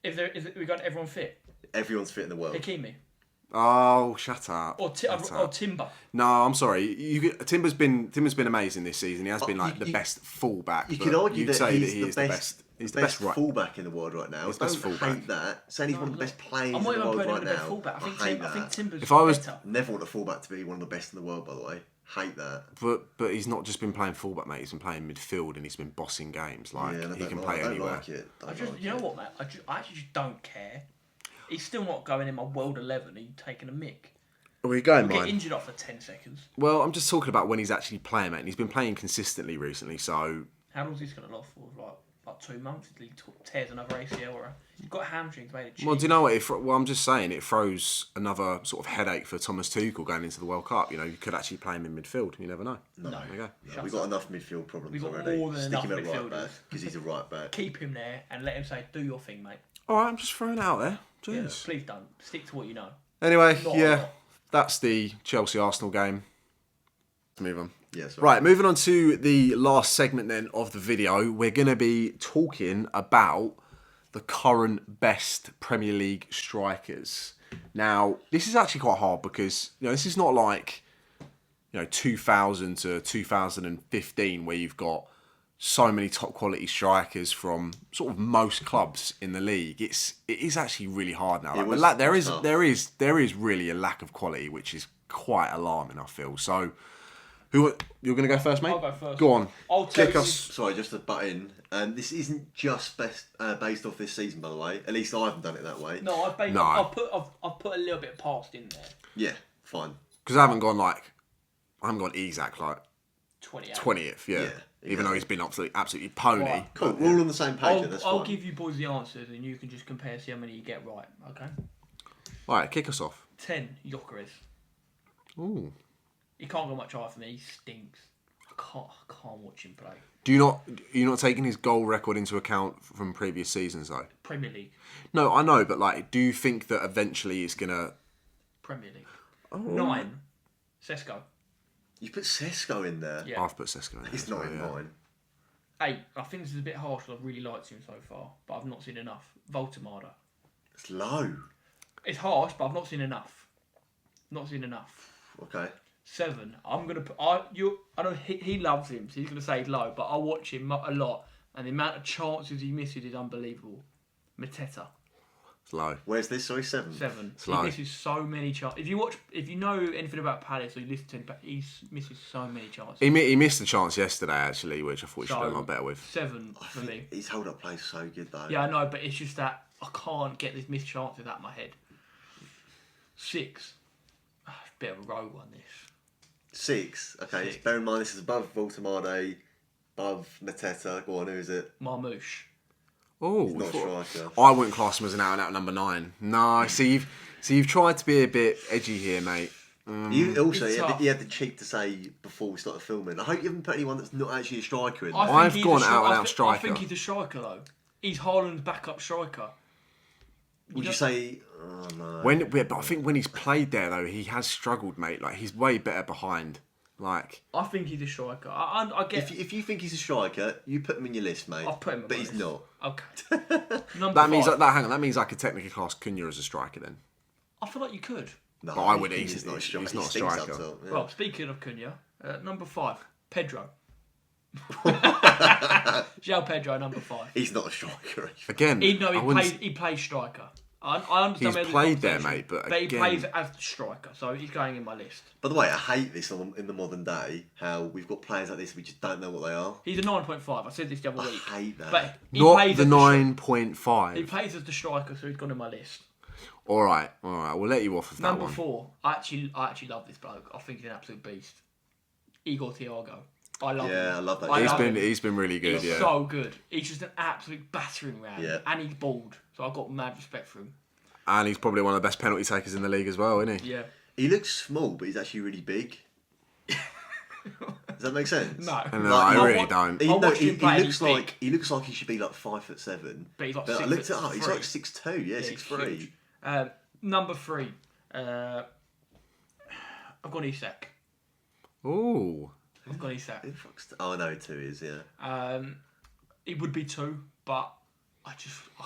If we got everyone fit, Everyone's fit in the world. Hakimi Oh, shut up. or Shut or up. Timber. No, I'm sorry. Timber's been amazing this season. He has been like the you- best fullback. You but could argue you'd that say he's that he is the best. He's the best right. fullback in the world right now. He's the best Don't fullback. hate that. Saying he's one of the best players I'm in not the even world putting him right in the best now. fullback. I hate think that. Timber's If I was- better. Never want a fullback to be one of the best in the world, by the way. Hate that. But he's not just been playing fullback, mate. He's been playing midfield and he's been bossing games. Like Yeah, and I he don't can like- play I don't anywhere. like it. Don't I just, like you know it. what, mate? I actually just don't care. He's still not going in my world 11. Are you taking a mick? Are we going, He'll get mine? injured after 10 seconds. Well, I'm just talking about when he's actually playing, mate. And he's been playing consistently recently. So How long is this going to last for? Like like 2 months until he tears another ACL or he's got hamstrings made of cheese. Well, do you know what? Well, I'm just saying it throws another sort of headache for Thomas Tuchel going into the World Cup. You know, you could actually play him in midfield. You never know. No. There you go. No, we've got enough midfield problems We've got already. more than Stick enough him at right midfielders. back because he's a right back. Keep him there and let him say, "Do your thing, mate." All right, I'm just throwing it out there. Yeah, Jeez. please don't stick to what you know. Anyway, Not a yeah, lot. that's the Chelsea-Arsenal game. Let's move on. Yes. Right, moving on to the last segment then of the video. We're going to be talking about the current best Premier League strikers. Now, this is actually quite hard because, you know, this is not like, 2000 to 2015 where you've got so many top quality strikers from sort of most clubs in the league. It is actually really hard now. Like, there is really a lack of quality, which is quite alarming, I feel. So, you're going to go first, mate? I'll go first. Go on. I'll tell Kick you- us. Sorry, just to butt in. This isn't just based off this season, by the way. At least I haven't done it that way. No, I've put a little bit past in there. Yeah, fine. Because I haven't gone Isak like 28. 20th, yeah. Yeah, Even though he's been absolutely pony. Right. Cool. We're all on the same page. Then, that's I'll fine. give you boys the answers and you can just compare, see how many you get right. Okay. All right, kick us off. 10, Gyökeres. Ooh. He can't go much higher for me. He stinks. I can't watch him play. You're not taking his goal record into account from previous seasons, though? Premier League. No, I know, but like, do you think that eventually it's gonna? Premier League. 9, Sesko. You put Sesko in there. Yeah. I've put Sesko in. He's as not well, in yeah. mine. 8. I think this is a bit harsh because I've really liked him so far, but I've not seen enough. Voltemada. It's low. It's harsh, but I've not seen enough. Not seen enough. Okay. 7. I'm gonna put. I know he loves him, so he's gonna say he's low, but I watch him a lot, and the amount of chances he misses is unbelievable. Mateta. It's low. Where's this? Sorry, 7. 7. He low. misses so many chances. If you know anything about Palace or you listen to him, he misses so many chances. He missed a chance yesterday, actually, which I thought he should have done a lot better with. 7 for me. His hold-up play is so good, though. Yeah, I know, but it's just that I can't get these missed chances out of my head. 6. Bit of a rogue one, this. 6. Okay. 6. Bear in mind, this is above Voltemade, above Mateta. Go on, who is it? Marmouche. Oh, Not a striker. I wouldn't class him as an out-and-out number 9. No, see, you've tried to be a bit edgy here, mate. You also, It's tough. you had the cheek to say before we started filming, I hope you haven't put anyone that's not actually a striker in there. I've he's gone a out and out I striker. think he's a striker, though. He's Haaland's backup striker. Would you say... Oh, no. But I think when he's played there, though, he has struggled, mate. Like, he's way better behind. Like, I think he's a striker. I get. If you think he's a striker, you put him in your list, mate. I'll put him on But my he's list. not. Okay. Number that 5. means that means I could technically class Cunha as a striker then. I feel like you could. No, But I would he's easily- not a striker. he's not a He stinks up striker. top, yeah. Well, speaking of Cunha, number 5, Pedro. João Pedro, number 5. He's not a striker. Again, I wouldn't- He plays striker. I understand. He's where the played there, conversation- mate, but he again- plays as the striker, so he's going in my list. By the way, I hate this in the modern day, how we've got players like this, we just don't know what they are. He's a 9.5. I said this the other week. hate that. But he not plays the as He 9.5. plays as the striker, so he's gone in my list. All right, we'll let you off of that Number one. 4, I actually love this bloke. I think he's an absolute beast. Igor Thiago. I love him. Yeah, I love that. I He's love been him. he's been really good, He's yeah. so good. He's just an absolute battering ram. Yeah. And he's bald, so I've got mad respect for him. And he's probably one of the best penalty takers in the league as well, isn't he? Yeah. He looks small, but he's actually really big. Does that make sense? No. No, Like, I I really wa- don't. I watched him play and looks he's big. like he should be like 5'7". But he's like I looked it up. 6'3". He's like 6'2". Yeah, he's 6'3". huge. Number 3, I've got Isak. Ooh. I've got Isak. Who the fuck's oh no, 2 is yeah. It would be 2, but I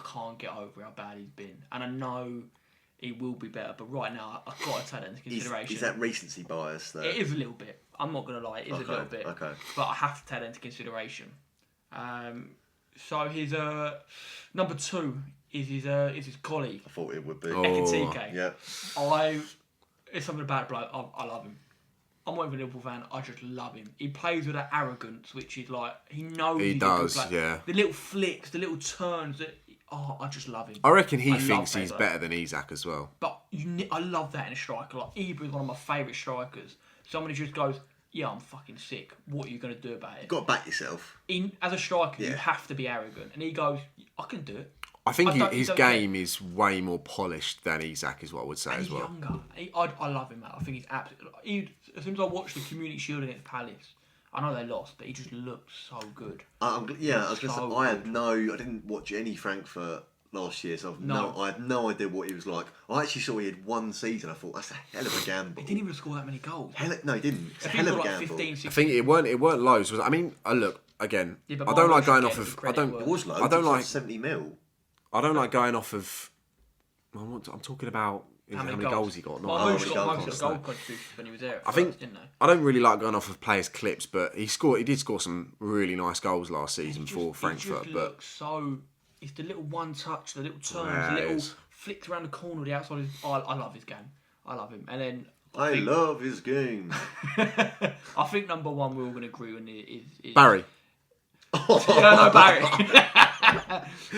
can't get over how bad he's been. And I know he will be better, but right now I've got to take that into consideration. Is that recency bias though? It is a little bit. I'm not going to lie, it is a little bit. Okay. But I have to take that into consideration. So his number 2 is his colleague, I thought it would be. Oh. Ekitike. Yeah. It's something about it, bloke. I love him. I'm not even a Liverpool fan. I just love him. He plays with that arrogance, which is like he knows. He he's does, a good player. yeah. The little flicks, the little turns. I just love him. I reckon he I love thinks he's Pedro. better than Isak as well. But I love that in a striker. Like Ibra is one of my favourite strikers. Someone who just goes, yeah, I'm fucking sick. What are you going to do about it? You've got to back yourself. As a striker, you Yeah. have to be arrogant. And he goes, I can do it. I think I don't- his don't game is way more polished than Isak, is what I would say And as he's well. younger. I love him, man. I think he's absolutely... As soon as I watched the Community Shield against Palace, I know they lost, but he just looks so good. I was going to say, So I didn't watch any Frankfurt last year, so I had no idea what he was like. I actually saw he had one season. I thought that's a hell of a gamble. He didn't even score that many goals. No, he didn't. It's a I hell think of a he got like gamble. 15, 16. I think it weren't loads. I mean, look again. Yeah, but I don't Marlowe like going should off get of. the I credit don't. where- It was low. I don't It was like. 70 mil. I don't like going off of. I'm talking about how many goals he got. Not how Marlowe's many got goals. most goal contributions when he was there. I think didn't they? I don't really like going off of players' clips, but he did score some really nice goals last season for He Frankfurt. just But looks so. It's the little one touch, the little turns, Yeah, the it little is. flicks around the corner, the outside. I love his game. I love him. And then I love his game. I think number one we're all going to agree on is Barry, Yeah, no, Barry.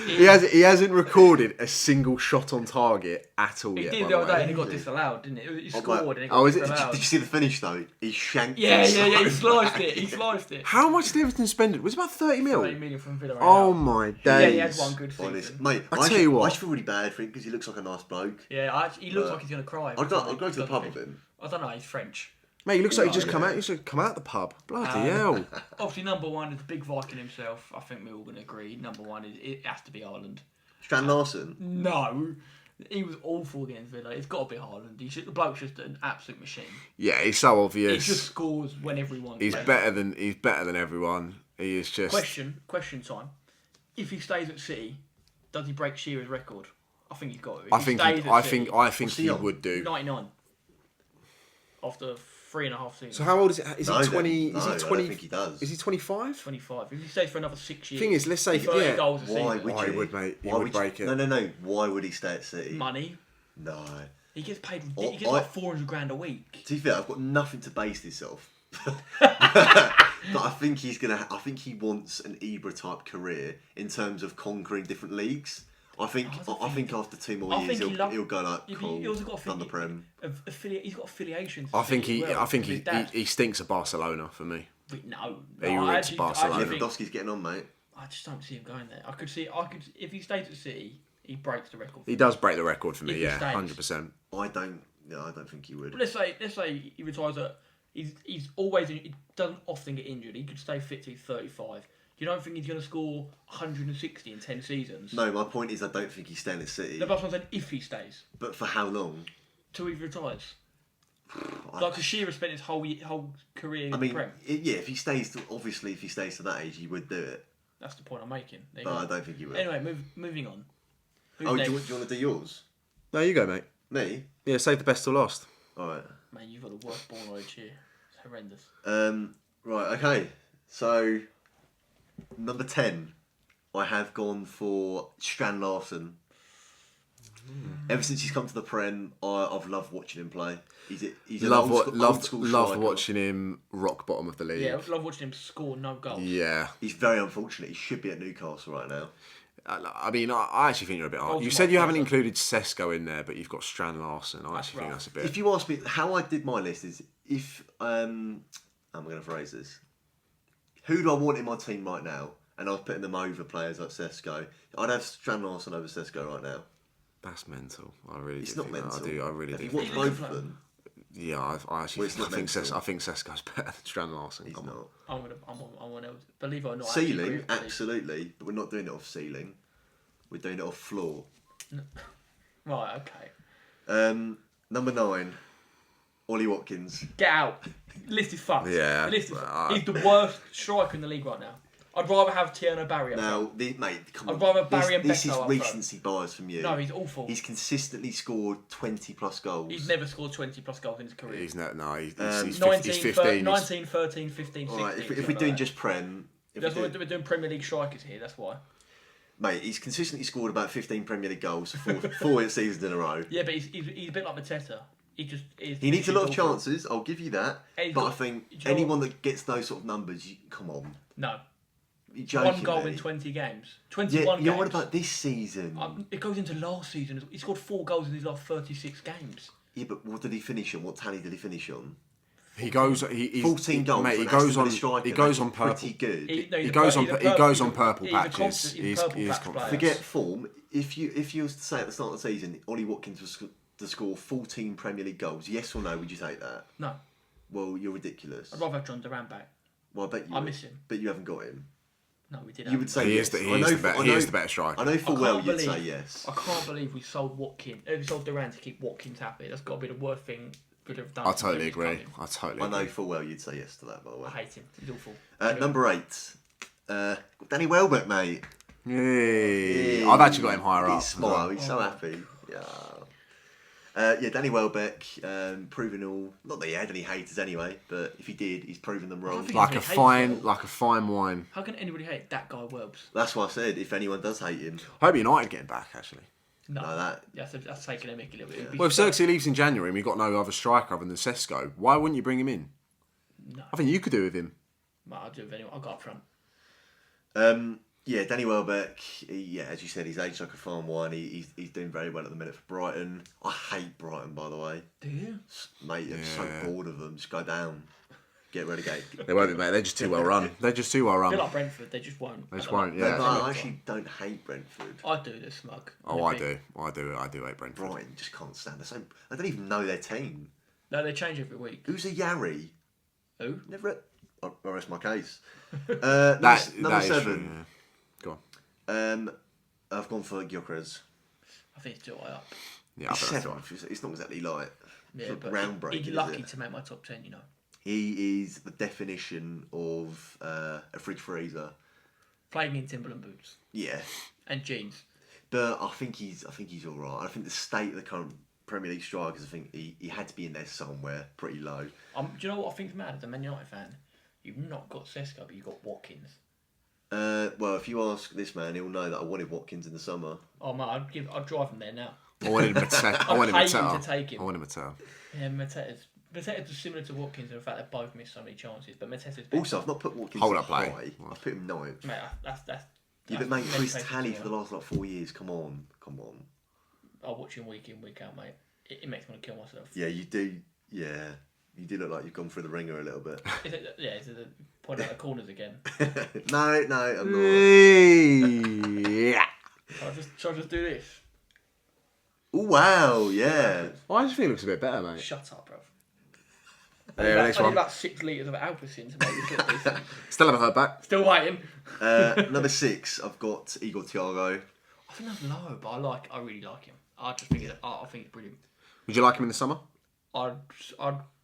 he hasn't recorded a single shot on target at all He yet. did by the other day way. and he got disallowed, didn't it? He Oh, scored and he oh, got is it? disallowed. Did you see the finish though? He shanked. Yeah, it. he sliced it. He sliced it. How much did Everton spend? It was about 30 mil. 30 million from Villarreal. Oh my days! Yeah, he had one good Honest, season. mate. I tell you what. I just feel really bad for him because he looks like a nice bloke. Yeah, he looks like he's going to cry. I'd go to the pub with him. I don't know, he's French. Mate, he looks like he Oh, just yeah. come out. He should come out the pub. Bloody hell! Obviously, number one is the big Viking himself. I think we're all going to agree. Number one is it has to be Haaland. Strand Larson. No, he was awful against Villa. It's got to be Haaland. The bloke's just an absolute machine. Yeah, he's so He obvious. just scores whenever he wants. He's better than everyone. He is just. Question time. If he stays at City, does he break Shearer's record? I think he's got to. If I he think. stays at City, I think What's he he on? would do. 99 after 3.5 seasons. So how old is it? Is No, he 20? no, Is I he don't 20? think he does. Is he 25? 25. If he stays for another 6 years. Thing is, let's say 30 yeah. goals a Why season. would Oh, he you? would, mate. He Why would break it. No. Why would he stay at City? Money. No. He gets paid. Oh, He gets like 400 grand a week. To be fair, I've got nothing to base this off. But I think I think he wants an Ibra type career in terms of conquering different leagues. I think after 2 more I years think he'll go like Yeah, but cool. he also got done the Prem. He's got affiliations. I think as well, with his dad. he stinks of Barcelona for me. No, He I reeks actually, Barcelona. I, actually think, Lewandowski's getting on, mate. I just don't see him going there. I could if he stays at City, he breaks the record. He does break the record for If me. he Yeah, stays. 100%. I don't think he would. But let's say he retires at. He's always he doesn't often get injured. He could stay fit till he's 35. You don't think he's going to score 160 in 10 seasons? No, my point is I don't think he's staying at City. No, but that's what I'm saying. If he stays But for how long? till he retires, like Shearer spent his whole career in I the mean, Prem. if he stays to that age, he would do it. That's the point I'm making. There you But go. I don't think he would. Moving on. Who's Oh, do next? you want to do yours? No, you go, mate. Me? Yeah, save the best till last. All right. Man, you've got the worst ball knowledge here. It's horrendous. Right. Okay. So number 10, I have gone for Strand Larson. Ever since he's come to the Prem, I've loved watching him play. He's an old school Love striker. watching him rock bottom of the league. Yeah, I love watching him score no goals. Yeah. He's very unfortunate. He should be at Newcastle right now. I mean, I actually think you're a bit hard. You said you haven't included Sesko in there, but you've got Strand Larson. I actually think that's a bit. If you ask me, how I did my list is if how am I going to phrase this? Who do I want in my team right now? And I was putting them over players like Sesko. I'd have Strand Larson over Sesko right now. That's mental. I really It's do not think that. mental. I do. I really Have do. you Think watched both of them? Yeah, I actually Well, it's think, not mental. I think Sesko's better than Strand Larson. He's Come on. not. I'm on believe it or not. I actually agree Ceiling, with Billy. absolutely, but we're not doing it off ceiling. We're doing it off floor. Right, okay. Number 9, Ollie Watkins. Get out. List is fucked. Yeah, The list is He's the worst striker in the league right now. I'd rather have Tierno Barry up Now, front. mate, come I'd on. rather Barry and This Beto is up front. recency bias from you. No, he's awful. He's consistently scored 20 plus goals. He's never scored 20 plus goals in his career. He's not. No, he's 19, 15. 19, 13, 15, 16. Alright, if we're something doing like just Prem, that. That's what we're doing Premier League strikers here, that's why. mate, he's consistently scored about 15 Premier League goals, four seasons in a row. Yeah, but he's a bit like Mateta. He needs a lot of awful. chances, I'll give you that. And he's But got- I think do you know anyone that gets those sort of numbers, come on. No. You're joking, One goal mate. in 20 games. Yeah, 21 yeah, games. what about this season? It goes into last season. He scored 4 goals in his last 36 games. Yeah, but what did he finish on? What tally did he finish on? He goes. He's 14 goals. Mate, for he an Aston goes Villa on. striker, He goes that's on purple. Pretty good. He goes on. He goes on purple he's a patches. constant- he's a purple He is patch confident. player. Forget form. If you was to say at the start of the season, Ollie Watkins was to score 14 Premier League goals, yes or no? Would you take that? No, Well, you're ridiculous. I'd rather have John Duran back. Well, I bet you. I miss him. But you haven't got him. No, we did. You would say He yes. is the. He I know is the for- better. I He know- is the better striker. I know I full well can't you'd believe- say yes. I can't believe we sold Watkins. We sold Duran to keep Watkins happy. That's got to be the worst thing we could have done. I since totally he's agree. come in. I totally. I know agree. full well you'd say yes to that, by the way. I hate him. He's awful. Number 8. Danny Welbeck, mate. Yay. I've actually got him higher up. He's smile. He's so happy. Yeah, Danny Welbeck, proving all. Not that he had any haters anyway, but if he did, he's proven them wrong. think- Like a He hates fine, it. like a fine wine. How can anybody hate that guy Welbs? That's why I said if anyone does hate him, I hope United getting back actually. No, no, that that's taking a mick a little bit. It'd be Well, if so- Xerxes leaves in January and we've got no other striker other than Sesko, why wouldn't you bring him in? No, I think you could do with him. I'll do it anyway. I'll go up front. Yeah, Danny Welbeck. As you said, he's aged like a farm wine. He's doing very well at the minute for Brighton. I hate Brighton, by the way, Do you? mate. I'm so bored of them. Just go down, get relegated. They won't be, mate. They're just too well run. They're just too well I feel run. like Brentford. They just won't. They just I don't won't, know. yeah. No, I actually don't hate Brentford. I do. They're smug. Oh, I do. I do hate Brentford. Brighton just can't stand the same. I don't even know their team. No, they change every week. Who's a Yarry? Who? Never. I'll rest my case. That number is 7. true, yeah. Go on. I've gone for Gyökeres. I think it's too high up. Yeah, I It's think that's 7. right. It's not exactly like Yeah, sort of but groundbreaking. he's is lucky it? to make my top 10. You know. He is the definition of a fridge freezer. Playing in Timberland boots Yeah, and jeans. but I think he's all right. I think the state of the current Premier League strikers, I think he had to be in there somewhere, pretty low. Do you know what I think's mad as a Man United fan? You've not got Sesko, but you've got Watkins. Well, if you ask this man, he'll know that I wanted Watkins in the summer. Oh man, I'd drive him there now. I wanted Mateta. I wanted I'd pay him Mateta. to take him. I wanted Mateta. Yeah, Mateta's is similar to Watkins in the fact they both missed so many chances, but Mateta's better. Also, I've not put Watkins Hold in up play. high. I've put him 9th. Mate, that's Yeah, that's but mate, many Chris places Talley to for the last 4 years. Come on. I'll watch him week in, week out, mate. It makes me want to kill myself. Yeah, you do. Yeah, you do look like you've gone through the ringer a little bit. Is it point out the corners again? no, I'm not. Yeah. Shall I just do this? Oh wow, yeah. I just think it looks a bit better, mate. Shut up, bro. Yeah, next I need one. about 6 litres of Alpecin to make this look decent. Still haven't heard back. Still waiting. Number 6, I've got Igor Thiago. I think that's low, but I really like him. I just think I think it's brilliant. Would you like him in the summer? I'd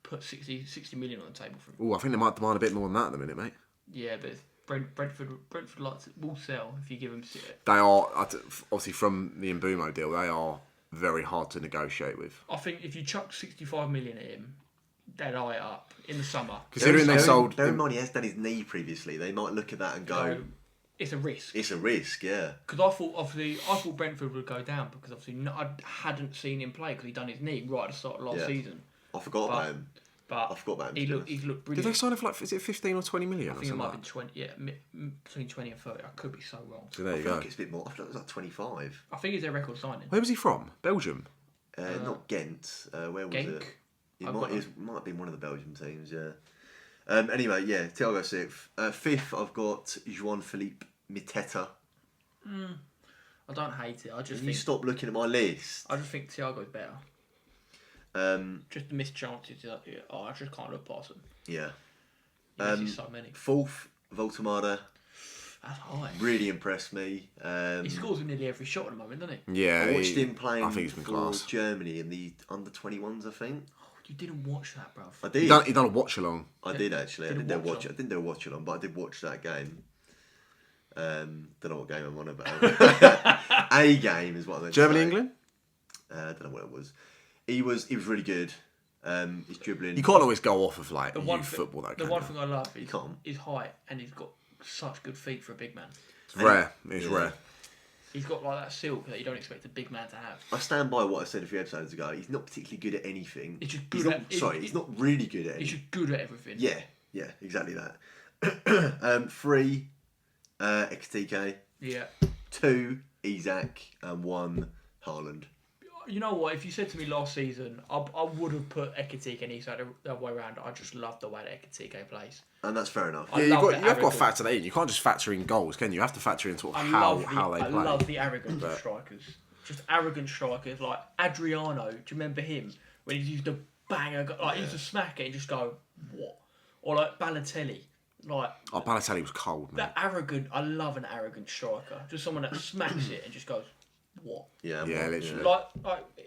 put 60 million on the table for him. Oh, I think they might demand a bit more than that at the minute, mate. Yeah, but Brentford will sell if you give them. They are, obviously from the Mbumo deal, they are very hard to negotiate with. I think if you chuck 65 million at him, they'd eye it up in the summer. Considering they sold... Bear in mind he has done his knee previously. They might look at that and go, So it's a risk. it's a risk, yeah. Because I thought Brentford would go down because obviously I hadn't seen him play because he'd done his knee right at the start of last Yeah. season. I forgot about him. But I forgot about him, He to be looked honest. brilliant. Did they sign him for is it 15 or 20 million I or think it something might like have been 20. Yeah, between 20 and 30. I could be so wrong. So there I you feel go. like it's a bit more. I feel like it was like 25. I think it's their record signing. Where was he from? Belgium? Not Ghent. Where was Genk? it? It I've might, got it might have been one of the Belgian teams, yeah. Anyway, yeah, Thiago 6th. 5th, I've got João-Philippe Mateta. I don't hate it. I just Can you think stop looking at my list? I just think Thiago's better. Just the missed chances. I just can't look past them. Yeah. He misses so many. 4th, Voltemada. That's high. Really impressed me. He scores with nearly every shot at the moment, doesn't he? Yeah. I watched him playing I think he's been for class. Germany in the under-21s, I think. Oh, you didn't watch that, bruv. I did. He done a watch along. I did actually. I Did a didn't watch I didn't do a watch along, but I did watch that game. Don't know what game I'm on about. A game is what I meant to Germany, say. England? I don't know what it was. He was really good. He's dribbling. You can't always go off of like The youth one football though. The can one you? thing I love is can't. his height, and he's got such good feet for a big man. It's rare. It's Yeah. rare. He's got like that silk that you don't expect a big man to have. I stand by what I said a few episodes ago. He's not particularly good at anything. He's just He's good not, at- sorry, he's not really good at He's anything. just good at everything. Yeah, exactly that. 3, Ekitike. Yeah. 2, Isak. And 1, Haaland. You know what? If you said to me last season, I would have put Ekitike and Isak the other way around. I just love the way that Ekitike plays. And that's fair enough. I Yeah, love you the have got to arrogance. factor that in. You can't just factor in goals, can you? You have to factor in sort of I how love they play. I love the arrogance of strikers. Just arrogant strikers like Adriano. Do you remember him when he used to bang he used to smack it and just go what? Or like Balotelli. Like Oh, Balotelli was cold, man. that arrogant. I love an arrogant striker. Just someone that smacks it and just goes what? Yeah, Yeah, literally. Like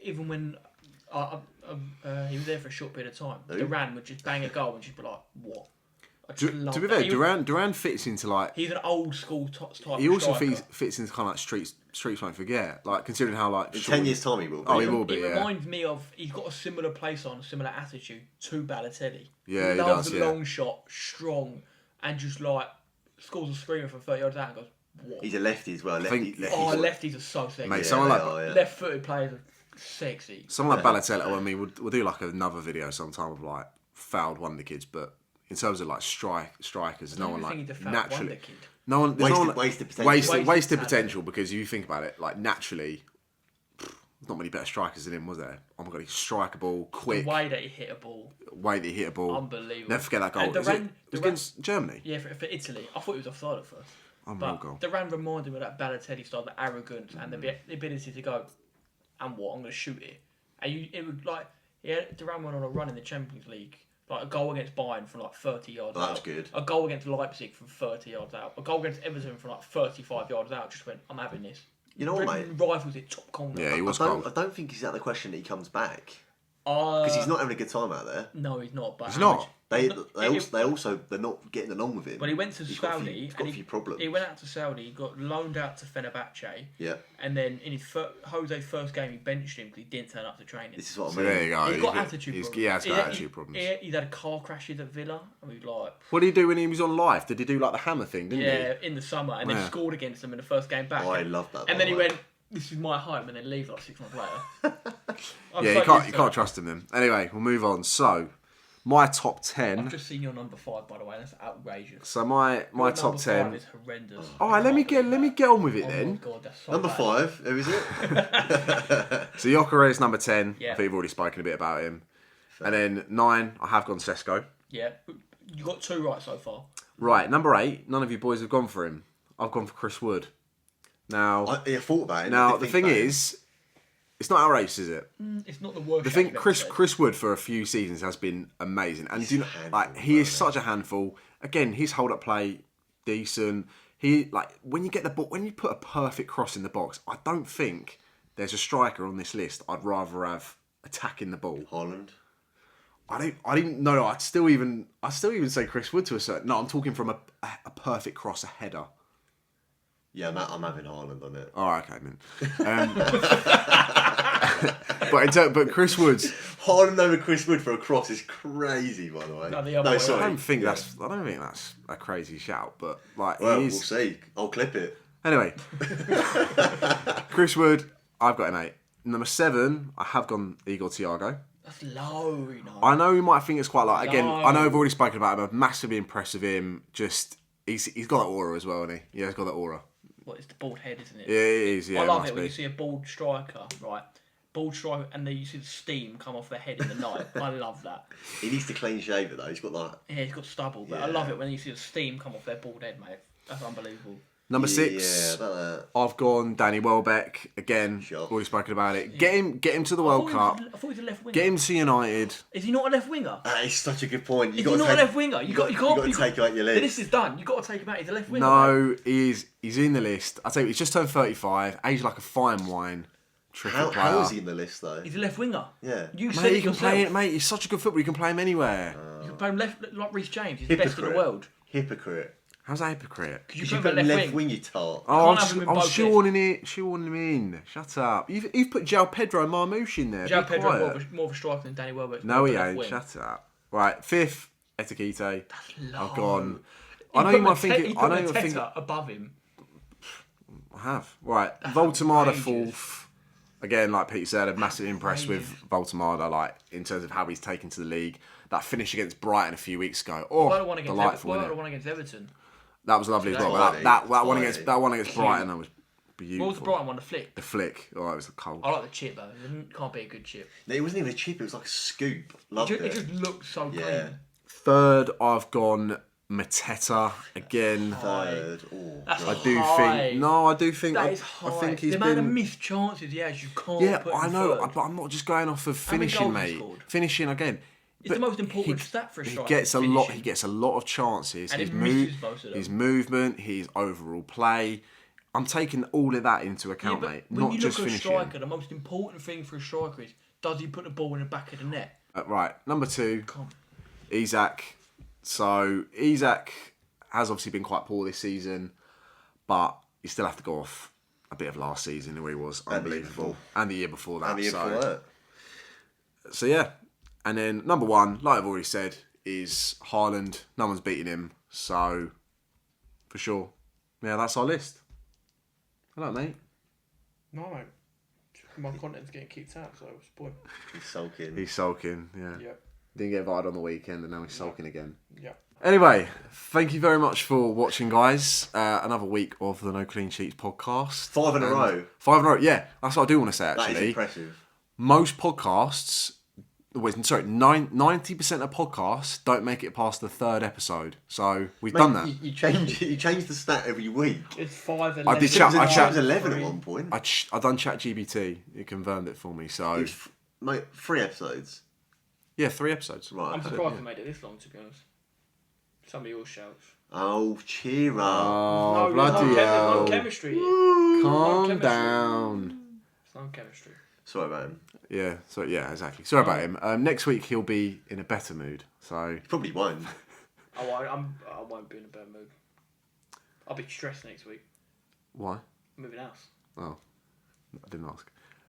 even when he was there for a short period of time, Who? Duran would just bang a goal and just be like what? I just love To be that. fair, Duran fits into like. He's an old school type. He also striker. fits into kind of like streets won't forget. Like considering how like. In short 10 years' time, he will be. Oh, he will be. He Yeah. reminds me of. He's got a similar place on, similar attitude to Balotelli. Yeah, he loves does, the yeah. long shot, strong, and just like scores a screamer from 30 yards out and goes, what? He's a lefty as well. think- Lefties are so sexy. Mate, Yeah, someone they like are, yeah. Left-footed players are sexy. someone like Balotelli. I mean, we'll do like another video sometime of like fouled wonder kids, but in terms of like strikers, no one I like think he's a foul naturally. wonder kid. No one. There's Wasted- no one, wasted potential. Wasted Wasted potential because if you think about it, like naturally, there's not many better strikers than him, was there? Oh my god, he's strikeable, quick, The way that he hit a ball, way that he hit a ball. unbelievable. Never forget that goal. And It was against Germany. Yeah, for Italy. I thought he was offside at first. Unreal But goal. Duran reminded me of that Balotelli style, the arrogance and the ability to go, and what, I'm going to shoot it. And it would like, Duran went on a run in the Champions League, like a goal against Bayern from like 30 yards out. That's good. A goal against Leipzig from 30 yards out. A goal against Everton from like 35 yards out. Just went, I'm having this. You know what, mate? Rifles it top corner. Yeah, he was I cold. don't think he's out of the question that he comes back. Because he's not having a good time out there. No, he's not. But He's not. They're not getting along with him. But he went to He's got a Saudi. few- he's got and a few problems. He went out to Saudi. He got loaned out to Fenerbahce. Yeah, And then in his Jose's first game, he benched him because he didn't turn up to training. this is what I So mean. there you go. He's got attitude He problems. has got attitude problems. He's had car crashes at Villa. And we like, What did he do when he was on live? Did he do like the hammer thing? Didn't yeah, in the summer. And Yeah. then scored against them in the first game back. Oh, I love that. And then he by the way. went, this is my home. And then leave like 6 months later. I'm he? Yeah, so you can't used to you can't it. trust him then. Anyway, we'll move on. So, my top 10. I've just seen your number 5, by the way. That's outrageous. So my Your top number 10. 5 is horrendous. All right, let me get on with it Oh my then. God, that's so Number bad. 5, who is it? So Gyökeres number 10. Yeah. I think we've already spoken a bit about him. And then 9, I have gone Sesko. Yeah. You got 2 right so far. Right, number 8. None of you boys have gone for him. I've gone for Chris Wood. Now, I thought about it. now I the did thing think about it. is, it's not outrageous, is it? It's not the worst. The shot thing, you've ever Chris said. Chris Wood for a few seasons has been amazing, and do you know, a handful, like he is isn't such a handful. Again, his hold up play decent. He like when you get the ball, when you put a perfect cross in the box. I don't think there's a striker on this list I'd rather have attacking the ball. Holland. I didn't. No. I'd still even say Chris Wood to a certain. No, I'm talking from a perfect cross, a header. Yeah, I'm having Haaland on it. Oh, okay, man. But Chris Wood's. Haaland over Chris Wood for a cross is crazy, by the way. No, the other way I sorry. don't think that's a crazy shout, but like Well, he we'll is. see. I'll clip it. Anyway, Chris Wood, I've got an 8. Number 7, I have gone Igor Thiago. That's low, you know. I know you might think it's quite like again. No. I know I've already spoken about him. I'm massively impressed with him. Just he's got that aura as well, hasn't he? Yeah, he's got that aura. What, it's the bald head, isn't it? Yeah, it is. Yeah, I love must it when be. you see a bald striker, right? Bald striker, and then you see the steam come off their head in the night. I love that. He needs to clean shave it though. He's got like. Yeah, he's got stubble, but I love it when you see the steam come off their bald head, mate. That's unbelievable. Number Yeah, 6, about that. I've gone Danny Welbeck again. Sure. Already spoken about it. Get him to the World Cup. I thought he was a left winger. Get him to United. Is he not a left winger? That is such a good point. Is he not a left winger? You can't. You've got to take him out your The list. list is done. You got to take him out. He's a left winger. mate. No, he's in the list. I tell you, he's just turned 35. Aged like a fine wine. Terrific How player. is he in the list though? He's a left winger. Yeah. You said Mate, it you can yourself. play it, mate. He's such a good footballer. You can play him anywhere. You can play him left like Reece James. He's the best in the world. Hypocrite. How's that hypocrite? Could You you should put him put at left left wing? wing, you tart. Oh, can't have him in I was both shoehorning him in. Shut up. You've put João Pedro Marmouche in there. João Be Pedro quiet. more of a striker than Danny Welbeck. No, he Left ain't. wing. Shut up. Right, 5th, Etikite. Low. I've gone. He I know put you might think. He I put know you think. Mateta above him. I have. Right, Voltemada outrageous. 4th. Again, like Pete said, I'm massively impressed with Voltemada, like in terms of how he's taken to the league. That finish against Brighton a few weeks ago. Oh, Why the one against delightful, Why wasn't the it? one against Everton? That was lovely as well. Friday. That one Friday. against Brighton, that was Beautiful. What was the Brighton one? The flick. The flick. Oh, it was cold. I like the chip though. It can't be a good chip. No, it wasn't even a chip. It was like a scoop. Loved it. It just looked so Yeah. clean. Third, I've gone Mateta again. Third. Oh, That's God. I do high. think. No, I do think. That I, is high. I think he's the amount of been. missed chances he has, you can't. Yeah, put I him know, third. but I'm not just going off of How many finishing, goals he mate. scored? Finishing again. It's But the most important stat for a He striker, gets a lot. finishing. He gets a lot of chances. And his he misses most of them. his movement, his overall play. I'm taking all of that into account, but mate. when Not you just look at a finishing. striker, the most important thing for a striker is does he put the ball in the back of the net? Right, number 2, Come on. Isak. So Isak has obviously been quite poor this season, but you still have to go off a bit of last season where he was And the year unbelievable, before. and the year before that. And the year so, before that. So yeah, and then number 1, like I've already said, is Haaland. No one's beating him, so for sure. Yeah, that's our list. Hello, mate. No, mate. My content's getting kicked out, so what's the point? He's sulking. He's sulking. Yeah. Yep. Didn't get invited on the weekend, and now he's sulking again. Yep. Anyway, thank you very much for watching, guys. Another week of the No Clean Sheets podcast. 5 in a And row. 5 in a row. Yeah, that's what I do want to say. That is Actually, impressive. most podcasts, 90% of podcasts don't make it past the 3rd episode. So we've Mate, done that. You change the stat every week. It's 5 I did It chat. was, I it chat. was 11 at one point. I done ChatGPT. It confirmed it for me. So It was, mate, 3 episodes. yeah, 3 episodes. Right. I'm okay. surprised we made it this long, to be honest. Some of your shouts. Oh, cheer up. Oh, no, bloody there's no hell! chemistry here. Calm chemistry. down. There's no chemistry. Sorry about him. Yeah. So yeah, exactly. Sorry about him. Next week he'll be in a better mood. So He probably won't. I won't be in a bad mood. I'll be stressed next week. why? Moving house. Oh, I didn't ask.